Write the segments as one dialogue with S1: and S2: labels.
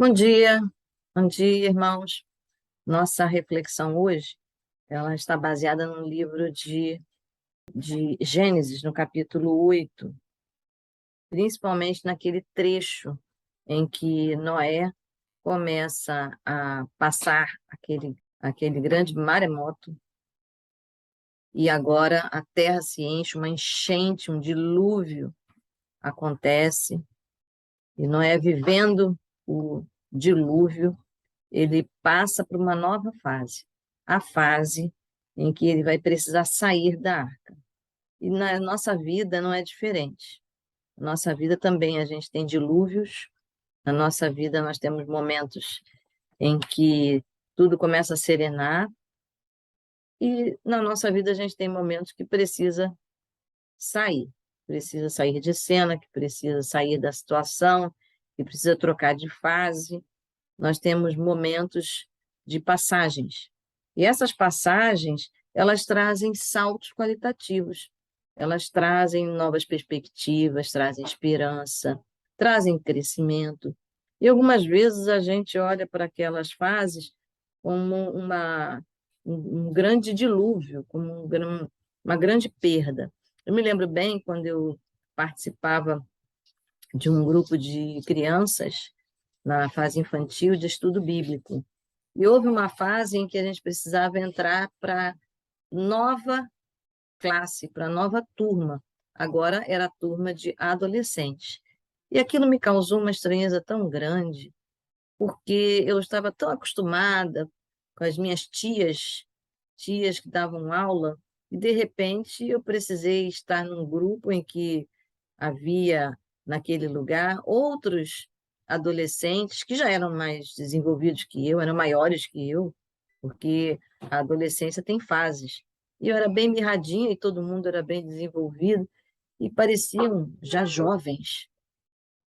S1: Bom dia, irmãos. Nossa reflexão hoje, ela está baseada no livro de Gênesis, no capítulo 8, principalmente naquele trecho em que Noé começa a passar aquele grande maremoto, e agora a terra se enche, uma enchente, um dilúvio acontece, e Noé vivendo o dilúvio, ele passa por uma nova fase, a fase em que ele vai precisar sair da arca. E na nossa vida não é diferente. Na nossa vida também a gente tem dilúvios, na nossa vida nós temos momentos em que tudo começa a serenar, e na nossa vida a gente tem momentos que precisa sair de cena, que precisa sair da situação, que precisa trocar de fase. Nós temos momentos de passagens. E essas passagens, elas trazem saltos qualitativos, elas trazem novas perspectivas, trazem esperança, trazem crescimento. E algumas vezes a gente olha para aquelas fases como um grande dilúvio, como uma grande perda. Eu me lembro bem quando eu participava de um grupo de crianças na fase infantil de estudo bíblico. E houve uma fase em que a gente precisava entrar para nova classe, para nova turma. Agora era a turma de adolescentes. E aquilo me causou uma estranheza tão grande, porque eu estava tão acostumada com as minhas tias que davam aula, e de repente eu precisei estar num grupo em que havia naquele lugar outros adolescentes que já eram mais desenvolvidos que eu, eram maiores que eu, porque a adolescência tem fases. E eu era bem mirradinha e todo mundo era bem desenvolvido e pareciam já jovens.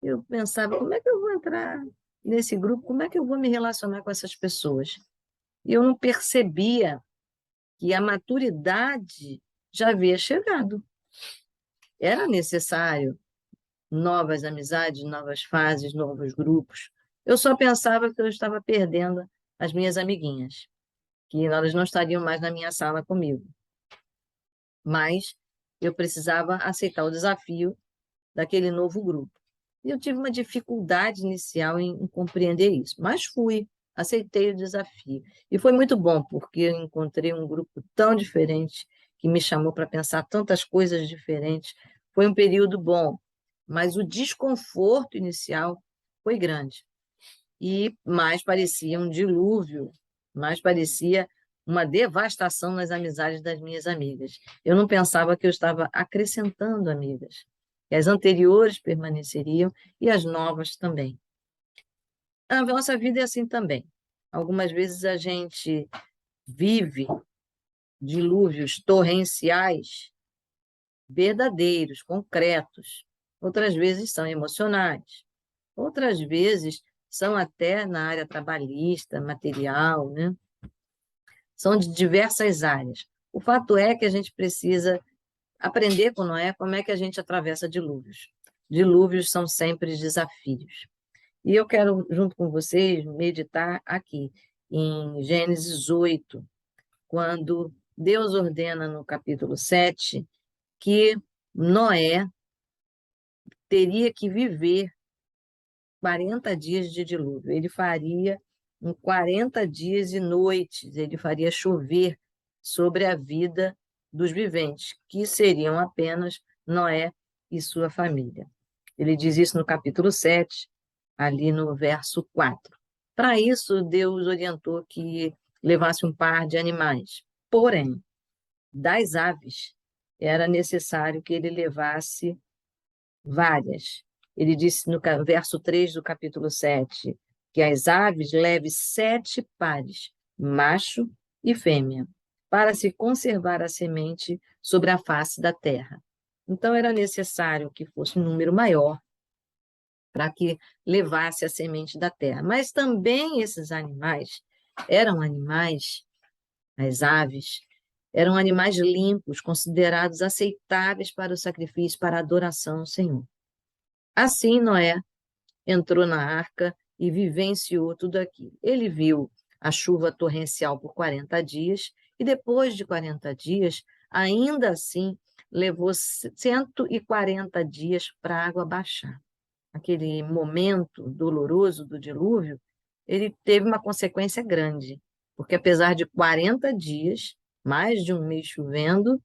S1: Eu pensava, como é que eu vou entrar nesse grupo? Como é que eu vou me relacionar com essas pessoas? E eu não percebia que a maturidade já havia chegado. Era necessário novas amizades, novas fases, novos grupos. Eu só pensava que eu estava perdendo as minhas amiguinhas, que elas não estariam mais na minha sala comigo. Mas eu precisava aceitar o desafio daquele novo grupo. E eu tive uma dificuldade inicial em compreender isso, mas aceitei o desafio. E foi muito bom, porque eu encontrei um grupo tão diferente, que me chamou para pensar tantas coisas diferentes. Foi um período bom, mas o desconforto inicial foi grande. E mais parecia um dilúvio, mais parecia uma devastação nas amizades das minhas amigas. Eu não pensava que eu estava acrescentando amigas, que as anteriores permaneceriam e as novas também. A nossa vida é assim também. Algumas vezes a gente vive dilúvios torrenciais, verdadeiros, concretos. Outras vezes são emocionais. Outras vezes são até na área trabalhista, material, né? São de diversas áreas. O fato é que a gente precisa aprender com Noé como é que a gente atravessa dilúvios. Dilúvios são sempre desafios. E eu quero, junto com vocês, meditar aqui em Gênesis 8, quando Deus ordena no capítulo 7 que Noé teria que viver 40 dias de dilúvio. Ele faria em 40 dias e noites, ele faria chover sobre a vida dos viventes, que seriam apenas Noé e sua família. Ele diz isso no capítulo 7, ali no verso 4. Para isso, Deus orientou que levasse um par de animais. Porém, das aves, era necessário que ele levasse várias. Ele disse no verso 3 do capítulo 7 que as aves levem 7 pares, macho e fêmea, para se conservar a semente sobre a face da terra. Então, era necessário que fosse um número maior para que levasse a semente da terra. Mas também esses animais eram animais, as aves, eram animais limpos, considerados aceitáveis para o sacrifício, para a adoração ao Senhor. Assim, Noé entrou na arca e vivenciou tudo aquilo. Ele viu a chuva torrencial por 40 dias, e depois de 40 dias, ainda assim, levou 140 dias para a água baixar. Aquele momento doloroso do dilúvio, ele teve uma consequência grande, porque apesar de 40 dias, mais de um mês chovendo,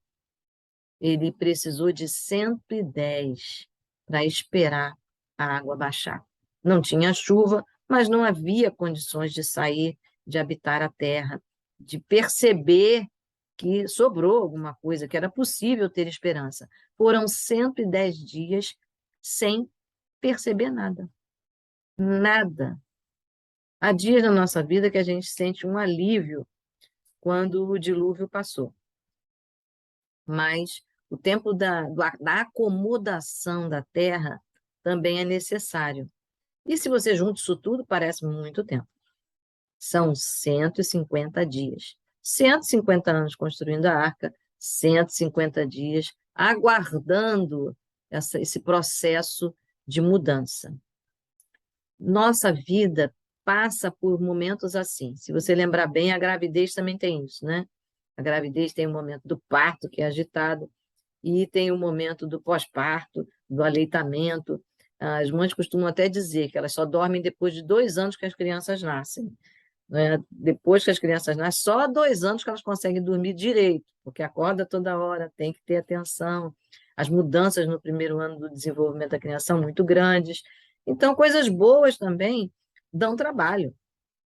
S1: ele precisou de 110 para esperar a água baixar. Não tinha chuva, mas não havia condições de sair, de habitar a terra, de perceber que sobrou alguma coisa, que era possível ter esperança. Foram 110 dias sem perceber nada. Nada. Há dias na nossa vida que a gente sente um alívio quando o dilúvio passou. Mas o tempo da acomodação da terra também é necessário. E se você junta isso tudo, parece muito tempo. São 150 dias. 150 anos construindo a arca, 150 dias aguardando esse processo de mudança. Nossa vida passa por momentos assim. Se você lembrar bem, a gravidez também tem isso, né? A gravidez tem o momento do parto, que é agitado, e tem o momento do pós-parto, do aleitamento. As mães costumam até dizer que elas só dormem depois de 2 anos que as crianças nascem, né? Depois que as crianças nascem, só há 2 anos que elas conseguem dormir direito, porque acorda toda hora, tem que ter atenção. As mudanças no primeiro ano do desenvolvimento da criança são muito grandes. Então, coisas boas também dão trabalho.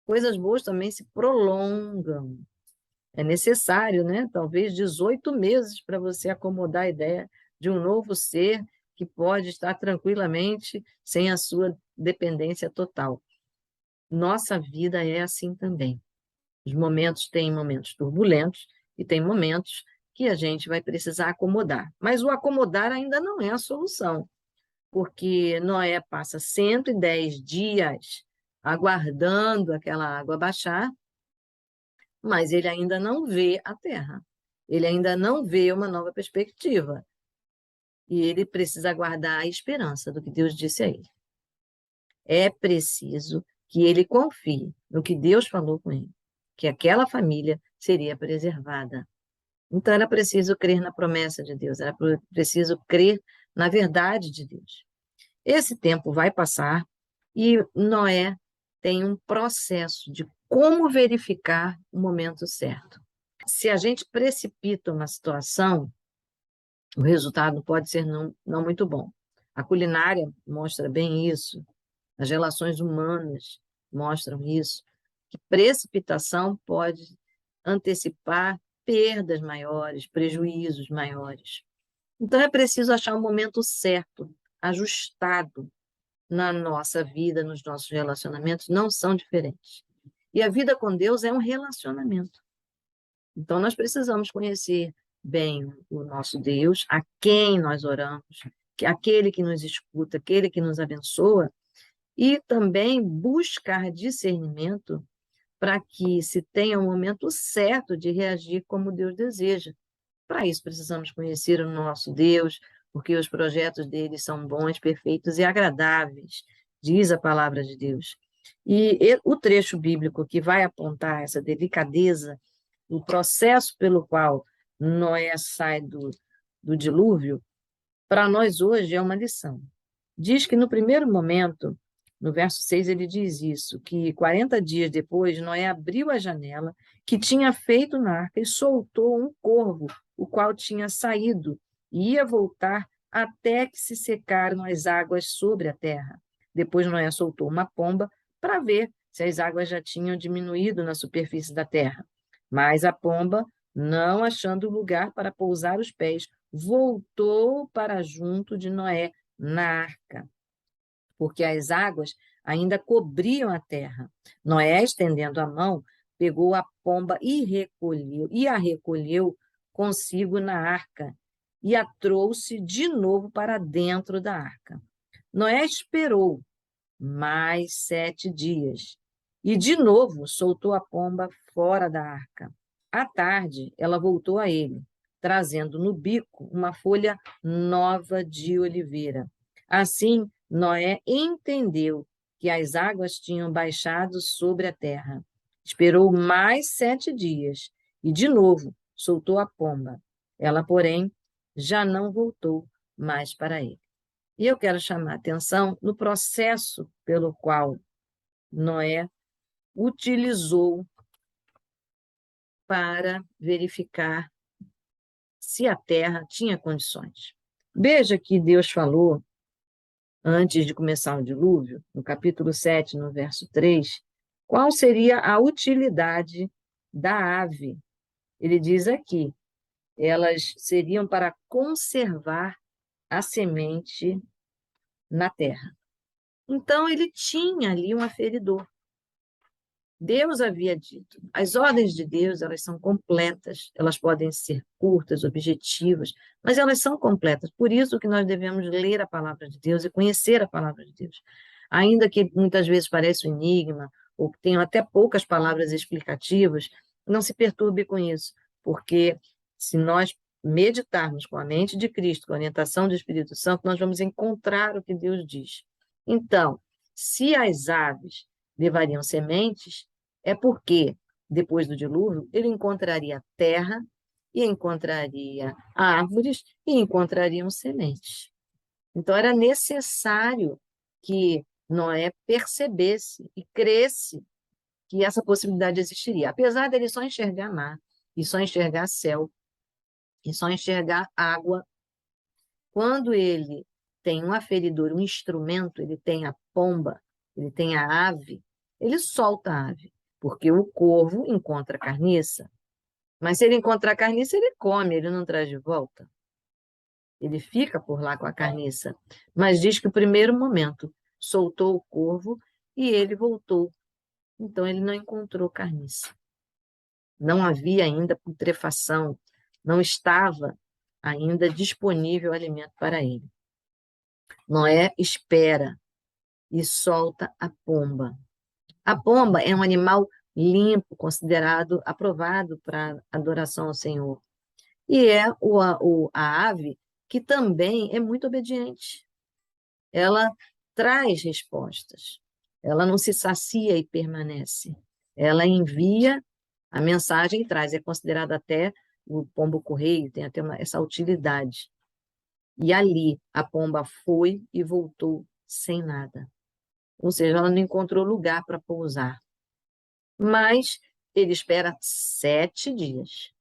S1: Coisas boas também se prolongam. É necessário, né? Talvez 18 meses para você acomodar a ideia de um novo ser que pode estar tranquilamente sem a sua dependência total. Nossa vida é assim também. Os momentos têm momentos turbulentos e tem momentos que a gente vai precisar acomodar. Mas o acomodar ainda não é a solução, porque Noé passa 110 dias aguardando aquela água baixar, mas ele ainda não vê a terra. Ele ainda não vê uma nova perspectiva. E ele precisa aguardar a esperança do que Deus disse a ele. É preciso que ele confie no que Deus falou com ele, que aquela família seria preservada. Então, era preciso crer na promessa de Deus, era preciso crer na verdade de Deus. Esse tempo vai passar e Noé tem um processo de como verificar o momento certo. Se a gente precipita uma situação, o resultado pode ser não muito bom. A culinária mostra bem isso, as relações humanas mostram isso, que precipitação pode antecipar perdas maiores, prejuízos maiores. Então, é preciso achar o momento certo, ajustado na nossa vida, nos nossos relacionamentos, não são diferentes. E a vida com Deus é um relacionamento. Então, nós precisamos conhecer bem o nosso Deus, a quem nós oramos, aquele que nos escuta, aquele que nos abençoa, e também buscar discernimento para que se tenha o momento certo de reagir como Deus deseja. Para isso, precisamos conhecer o nosso Deus, porque os projetos dele são bons, perfeitos e agradáveis, diz a palavra de Deus. E o trecho bíblico que vai apontar essa delicadeza, o processo pelo qual Noé sai do dilúvio, para nós hoje é uma lição. Diz que no primeiro momento, no verso 6, ele diz isso, que 40 dias depois, Noé abriu a janela que tinha feito na arca e soltou um corvo, o qual tinha saído e ia voltar até que se secaram as águas sobre a terra. Depois Noé soltou uma pomba para ver se as águas já tinham diminuído na superfície da terra. Mas a pomba, não achando lugar para pousar os pés, voltou para junto de Noé na arca, porque as águas ainda cobriam a terra. Noé, estendendo a mão, pegou a pomba e a recolheu consigo na arca, e a trouxe de novo para dentro da arca. Noé esperou mais 7 dias, e de novo soltou a pomba fora da arca. À tarde, ela voltou a ele, trazendo no bico uma folha nova de oliveira. Assim, Noé entendeu que as águas tinham baixado sobre a terra. Esperou mais 7 dias e, de novo, soltou a pomba. Ela, porém, já não voltou mais para ele. E eu quero chamar a atenção no processo pelo qual Noé utilizou para verificar se a terra tinha condições. Veja que Deus falou, antes de começar o dilúvio, no capítulo 7, no verso 3, qual seria a utilidade da ave. Ele diz aqui, elas seriam para conservar a semente na terra. Então, ele tinha ali um aferidor. Deus havia dito. As ordens de Deus, elas são completas, elas podem ser curtas, objetivas, mas elas são completas. Por isso que nós devemos ler a palavra de Deus e conhecer a palavra de Deus. Ainda que muitas vezes pareça um enigma, ou que tenham até poucas palavras explicativas, não se perturbe com isso, porque se nós meditarmos com a mente de Cristo, com a orientação do Espírito Santo, nós vamos encontrar o que Deus diz. Então, se as aves levariam sementes, é porque, depois do dilúvio, ele encontraria terra, e encontraria árvores, e encontrariam sementes. Então, era necessário que Noé percebesse e cresce que essa possibilidade existiria. Apesar dele só enxergar mar, e só enxergar céu, e só enxergar água, quando ele tem um aferidor, um instrumento, ele tem a pomba, ele tem a ave, ele solta a ave, porque o corvo encontra carniça. Mas se ele encontrar carniça, ele come, ele não traz de volta. Ele fica por lá com a carniça. Mas diz que o primeiro momento soltou o corvo e ele voltou. Então ele não encontrou carniça. Não havia ainda putrefação, não estava ainda disponível alimento para ele. Noé espera e solta a pomba. A pomba é um animal limpo, considerado aprovado para adoração ao Senhor. E é a ave que também é muito obediente. Ela traz respostas. Ela não se sacia e permanece. Ela envia a mensagem e traz. É considerado até o pombo-correio, tem até essa utilidade. E ali a pomba foi e voltou sem nada. Ou seja, ela não encontrou lugar para pousar. Mas ele espera 7 dias.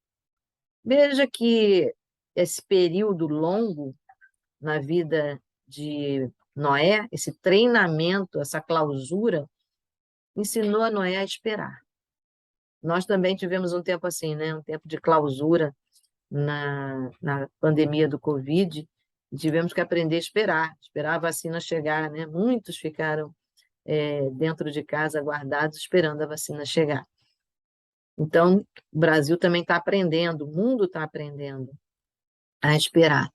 S1: Veja que esse período longo na vida de Noé, esse treinamento, essa clausura, ensinou a Noé a esperar. Nós também tivemos um tempo assim, né? Um tempo de clausura na pandemia do Covid, e tivemos que aprender a esperar a vacina chegar, né? Muitos ficaram dentro de casa guardados, esperando a vacina chegar. Então, o Brasil também está aprendendo, o mundo está aprendendo a esperar.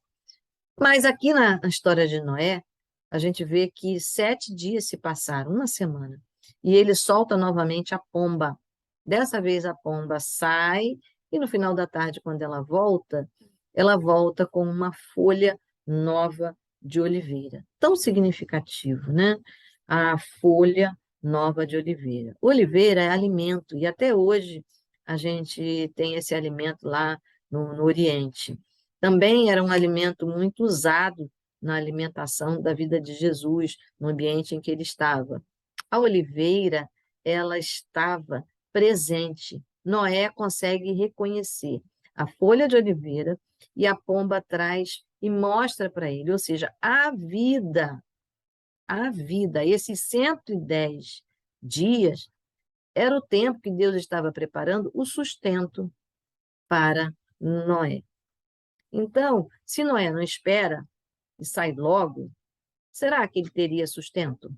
S1: Mas aqui na história de Noé, a gente vê que 7 dias se passaram, uma semana, e ele solta novamente a pomba. Dessa vez a pomba sai, e no final da tarde, quando ela volta com uma folha nova de oliveira. Tão significativo, né? A folha nova de oliveira. Oliveira é alimento, e até hoje a gente tem esse alimento lá no Oriente. Também era um alimento muito usado na alimentação da vida de Jesus, no ambiente em que ele estava. A oliveira, ela estava presente. Noé consegue reconhecer a folha de oliveira e a pomba traz e mostra para ele, ou seja, a vida, esses 110 dias, era o tempo que Deus estava preparando o sustento para Noé. Então, se Noé não espera e sai logo, será que ele teria sustento?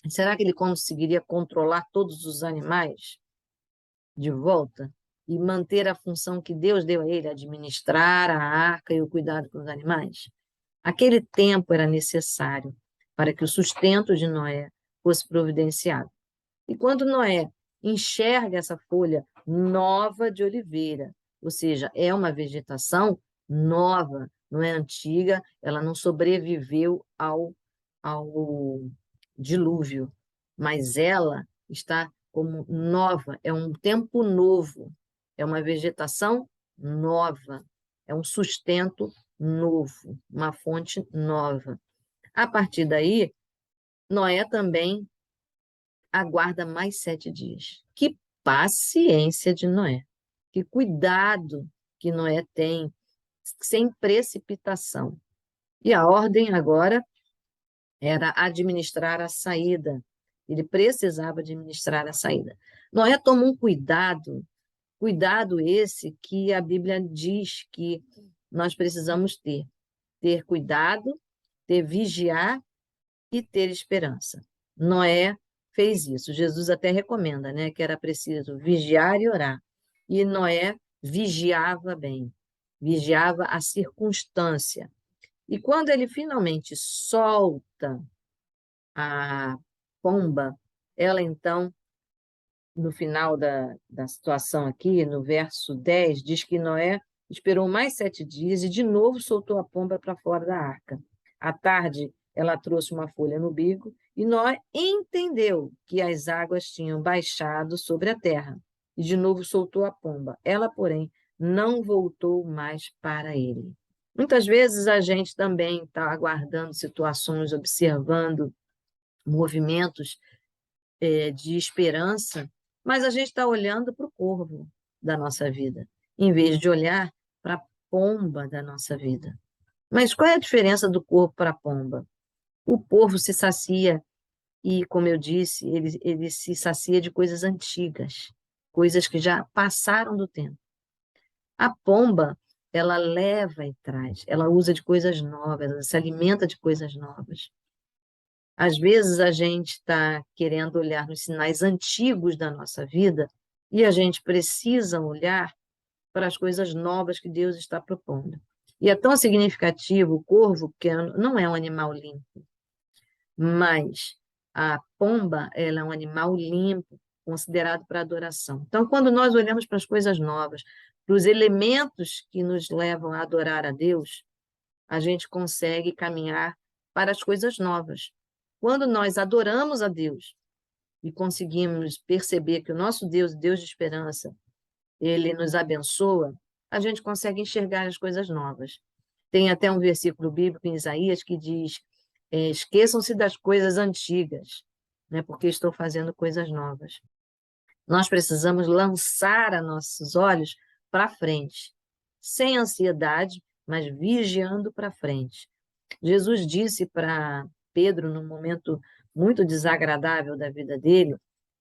S1: Será que ele conseguiria controlar todos os animais de volta e manter a função que Deus deu a ele, administrar a arca e o cuidado com os animais? Aquele tempo era necessário para que o sustento de Noé fosse providenciado. E quando Noé enxerga essa folha nova de oliveira, ou seja, é uma vegetação nova, não é antiga, ela não sobreviveu ao dilúvio, mas ela está como nova, é um tempo novo, é uma vegetação nova, é um sustento novo, uma fonte nova. A partir daí, Noé também aguarda mais 7 dias. Que paciência de Noé, que cuidado que Noé tem, sem precipitação. E a ordem agora era administrar a saída. Ele precisava administrar a saída. Noé toma um cuidado, cuidado esse que a Bíblia diz que nós precisamos ter. Ter cuidado, ter vigiar e ter esperança. Noé fez isso. Jesus até recomenda, né, que era preciso vigiar e orar. E Noé vigiava bem, vigiava a circunstância. E quando ele finalmente solta a pomba, ela então, no final da situação aqui, no verso 10, diz que Noé esperou mais 7 dias e de novo soltou a pomba para fora da arca. À tarde, ela trouxe uma folha no bico e Noé entendeu que as águas tinham baixado sobre a terra. E de novo soltou a pomba. Ela, porém, não voltou mais para ele. Muitas vezes a gente também está aguardando situações, observando movimentos de esperança, mas a gente está olhando para o corvo da nossa vida, em vez de olhar para a pomba da nossa vida. Mas qual é a diferença do corvo para a pomba? O corvo se sacia e, como eu disse, ele se sacia de coisas antigas, coisas que já passaram do tempo. A pomba, ela leva e traz, ela usa de coisas novas, ela se alimenta de coisas novas. Às vezes a gente está querendo olhar nos sinais antigos da nossa vida e a gente precisa olhar para as coisas novas que Deus está propondo. E é tão significativo o corvo, que não é um animal limpo, mas a pomba, ela é um animal limpo, considerado para adoração. Então, quando nós olhamos para as coisas novas, para os elementos que nos levam a adorar a Deus, a gente consegue caminhar para as coisas novas. Quando nós adoramos a Deus e conseguimos perceber que o nosso Deus, Deus de esperança, ele nos abençoa, a gente consegue enxergar as coisas novas. Tem até um versículo bíblico em Isaías que diz: esqueçam-se das coisas antigas, né, porque estou fazendo coisas novas. Nós precisamos lançar os nossos olhos para frente, sem ansiedade, mas vigiando para frente. Jesus disse para Pedro, num momento muito desagradável da vida dele,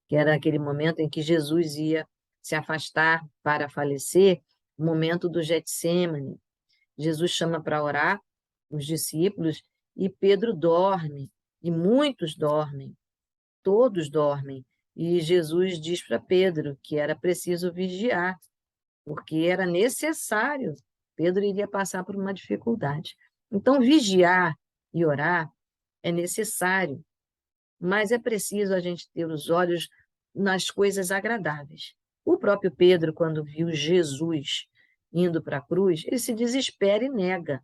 S1: que era aquele momento em que Jesus ia se afastar para falecer, o momento do Getsêmani. Jesus chama para orar os discípulos e Pedro dorme, e muitos dormem, todos dormem. E Jesus diz para Pedro que era preciso vigiar, porque era necessário. Pedro iria passar por uma dificuldade. Então, vigiar e orar é necessário, mas é preciso a gente ter os olhos nas coisas agradáveis. O próprio Pedro, quando viu Jesus indo para a cruz, ele se desespera e nega.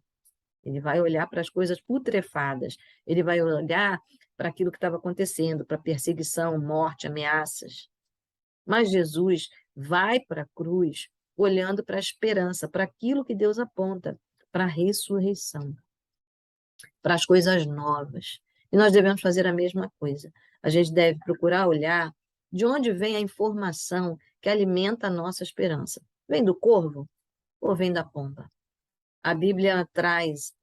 S1: Ele vai olhar para as coisas putrefadas, ele vai olhar para aquilo que estava acontecendo, para perseguição, morte, ameaças. Mas Jesus vai para a cruz olhando para a esperança, para aquilo que Deus aponta, para a ressurreição, para as coisas novas. E nós devemos fazer a mesma coisa. A gente deve procurar olhar de onde vem a informação que alimenta a nossa esperança. Vem do corvo ou vem da pomba? A Bíblia traz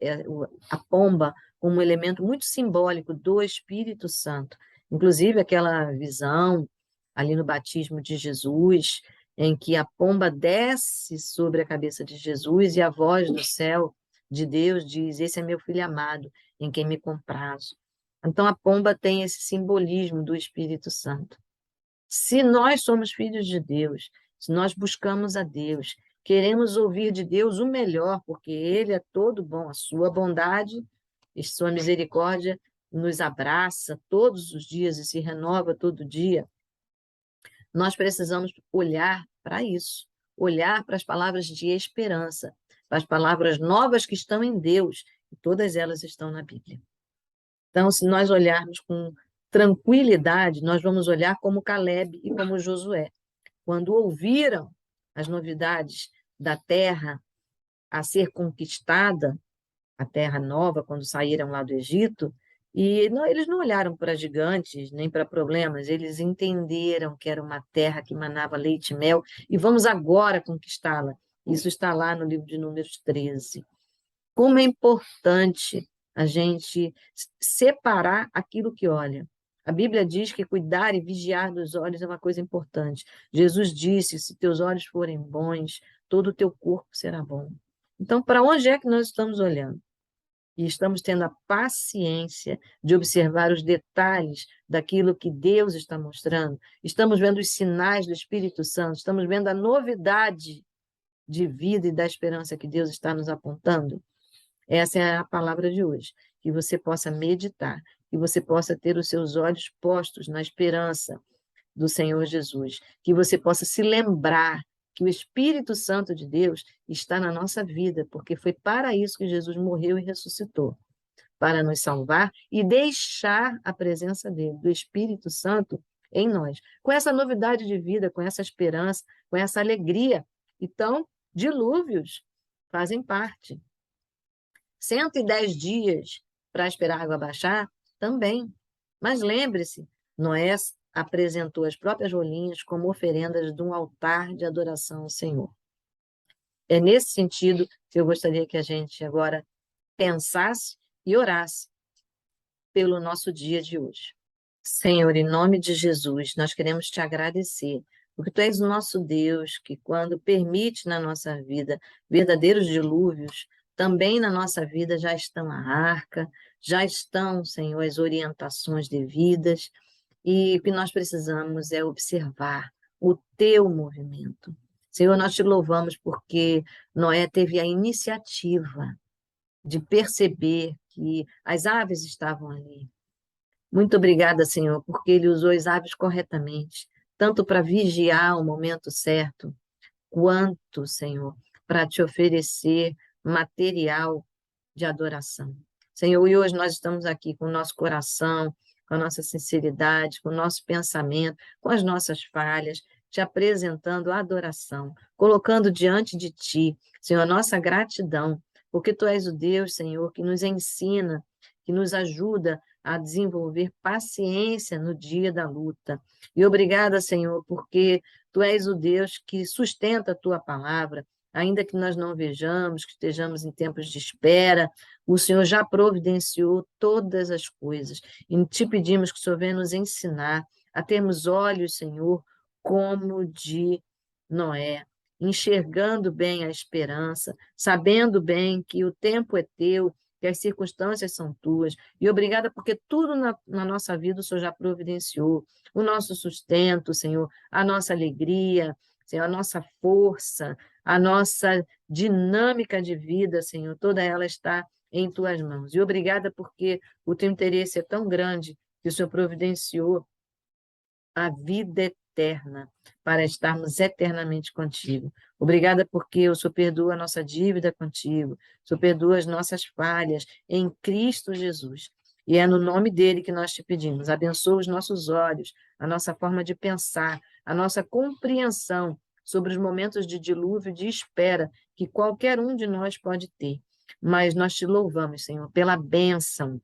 S1: a pomba como um elemento muito simbólico do Espírito Santo. Inclusive, aquela visão ali no batismo de Jesus, em que a pomba desce sobre a cabeça de Jesus e a voz do céu de Deus diz: esse é meu filho amado, em quem me comprazo. Então, a pomba tem esse simbolismo do Espírito Santo. Se nós somos filhos de Deus, se nós buscamos a Deus, queremos ouvir de Deus o melhor, porque Ele é todo bom, a sua bondade e sua misericórdia nos abraça todos os dias e se renova todo dia. Nós precisamos olhar para isso, olhar para as palavras de esperança, para as palavras novas que estão em Deus, e todas elas estão na Bíblia. Então, se nós olharmos com tranquilidade, nós vamos olhar como Calebe e como Josué. Quando ouviram as novidades da terra a ser conquistada, a terra nova, quando saíram lá do Egito, e não, eles não olharam para gigantes, nem para problemas, eles entenderam que era uma terra que manava leite e mel, e vamos agora conquistá-la. Isso está lá no livro de Números 13. Como é importante a gente separar aquilo que olha. A Bíblia diz que cuidar e vigiar dos olhos é uma coisa importante. Jesus disse: se teus olhos forem bons, todo o teu corpo será bom. Então, para onde é que nós estamos olhando? E estamos tendo a paciência de observar os detalhes daquilo que Deus está mostrando. Estamos vendo os sinais do Espírito Santo, estamos vendo a novidade de vida e da esperança que Deus está nos apontando. Essa é a palavra de hoje, que você possa meditar, que você possa ter os seus olhos postos na esperança do Senhor Jesus, que você possa se lembrar que o Espírito Santo de Deus está na nossa vida, porque foi para isso que Jesus morreu e ressuscitou, para nos salvar e deixar a presença dele, do Espírito Santo, em nós, com essa novidade de vida, com essa esperança, com essa alegria. Então, dilúvios fazem parte. 110 dias para esperar a água baixar, também. Mas lembre-se, Noé apresentou as próprias rolinhas como oferendas de um altar de adoração ao Senhor. É nesse sentido que eu gostaria que a gente agora pensasse e orasse pelo nosso dia de hoje. Senhor, em nome de Jesus, nós queremos te agradecer, porque tu és o nosso Deus que, quando permite na nossa vida verdadeiros dilúvios, também na nossa vida já estão a arca, já estão, Senhor, as orientações devidas, e o que nós precisamos é observar o teu movimento. Senhor, nós te louvamos porque Noé teve a iniciativa de perceber que as aves estavam ali. Muito obrigada, Senhor, porque ele usou as aves corretamente, tanto para vigiar o momento certo, quanto, Senhor, para te oferecer material de adoração. Senhor, e hoje nós estamos aqui com o nosso coração, com a nossa sinceridade, com o nosso pensamento, com as nossas falhas, te apresentando a adoração, colocando diante de ti, Senhor, a nossa gratidão, porque tu és o Deus, Senhor, que nos ensina, que nos ajuda a desenvolver paciência no dia da luta. E obrigada, Senhor, porque tu és o Deus que sustenta a tua palavra, ainda que nós não vejamos, que estejamos em tempos de espera, o Senhor já providenciou todas as coisas. E te pedimos que o Senhor venha nos ensinar a termos olhos, Senhor, como de Noé, enxergando bem a esperança, sabendo bem que o tempo é teu, que as circunstâncias são tuas. E obrigada porque tudo na nossa vida o Senhor já providenciou. O nosso sustento, Senhor, a nossa alegria, Senhor, a nossa força, a nossa dinâmica de vida, Senhor, toda ela está em tuas mãos. E obrigada porque o teu interesse é tão grande que o Senhor providenciou a vida eterna para estarmos eternamente contigo. Obrigada porque o Senhor perdoa a nossa dívida contigo, o Senhor perdoa as nossas falhas em Cristo Jesus. E é no nome dele que nós te pedimos. Abençoa os nossos olhos, a nossa forma de pensar, a nossa compreensão sobre os momentos de dilúvio, de espera que qualquer um de nós pode ter. Mas nós te louvamos, Senhor, pela bênção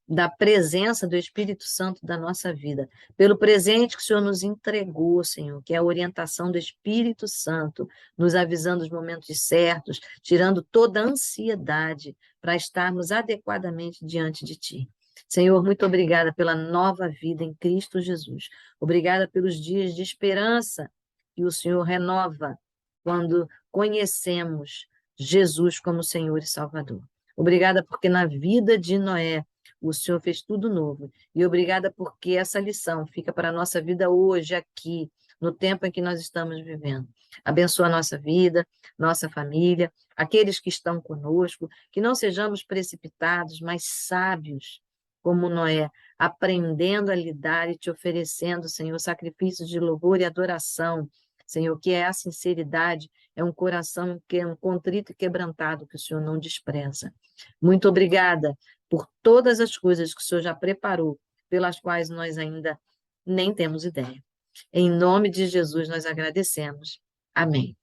S1: da presença do Espírito Santo da nossa vida, pelo presente que o Senhor nos entregou, Senhor, que é a orientação do Espírito Santo, nos avisando os momentos certos, tirando toda a ansiedade para estarmos adequadamente diante de Ti. Senhor, muito obrigada pela nova vida em Cristo Jesus. Obrigada pelos dias de esperança que o Senhor renova quando conhecemos Jesus como Senhor e Salvador. Obrigada porque na vida de Noé o Senhor fez tudo novo. E obrigada porque essa lição fica para a nossa vida hoje, aqui, no tempo em que nós estamos vivendo. Abençoa a nossa vida, nossa família, aqueles que estão conosco, que não sejamos precipitados, mas sábios, como Noé, aprendendo a lidar e te oferecendo, Senhor, sacrifícios de louvor e adoração, Senhor, que é a sinceridade, é um coração que é um contrito e quebrantado que o Senhor não despreza. Muito obrigada por todas as coisas que o Senhor já preparou pelas quais nós ainda nem temos ideia. Em nome de Jesus, nós agradecemos. Amém.